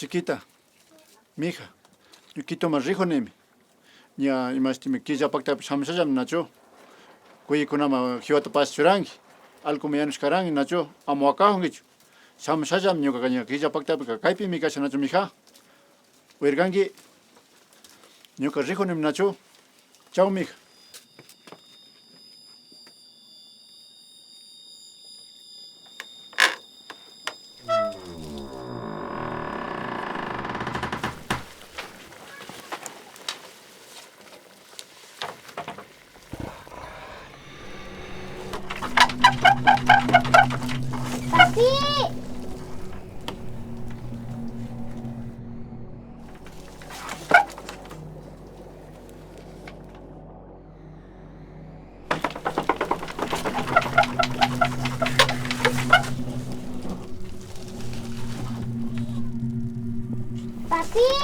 chiquita, mija, ñuquito más rijo nemi. Ya imastime quilla pacta shamshajam nacho. Kuyi kunama hiwata pas churangi. Algo me yanus karangi nacho. Amo akahongichu. Shamshajam ñuka kaña quilla pacta kaipi mi casa nacho mija. Uirgangi ñuka rijo nemi nacho. Chao mija. Papi.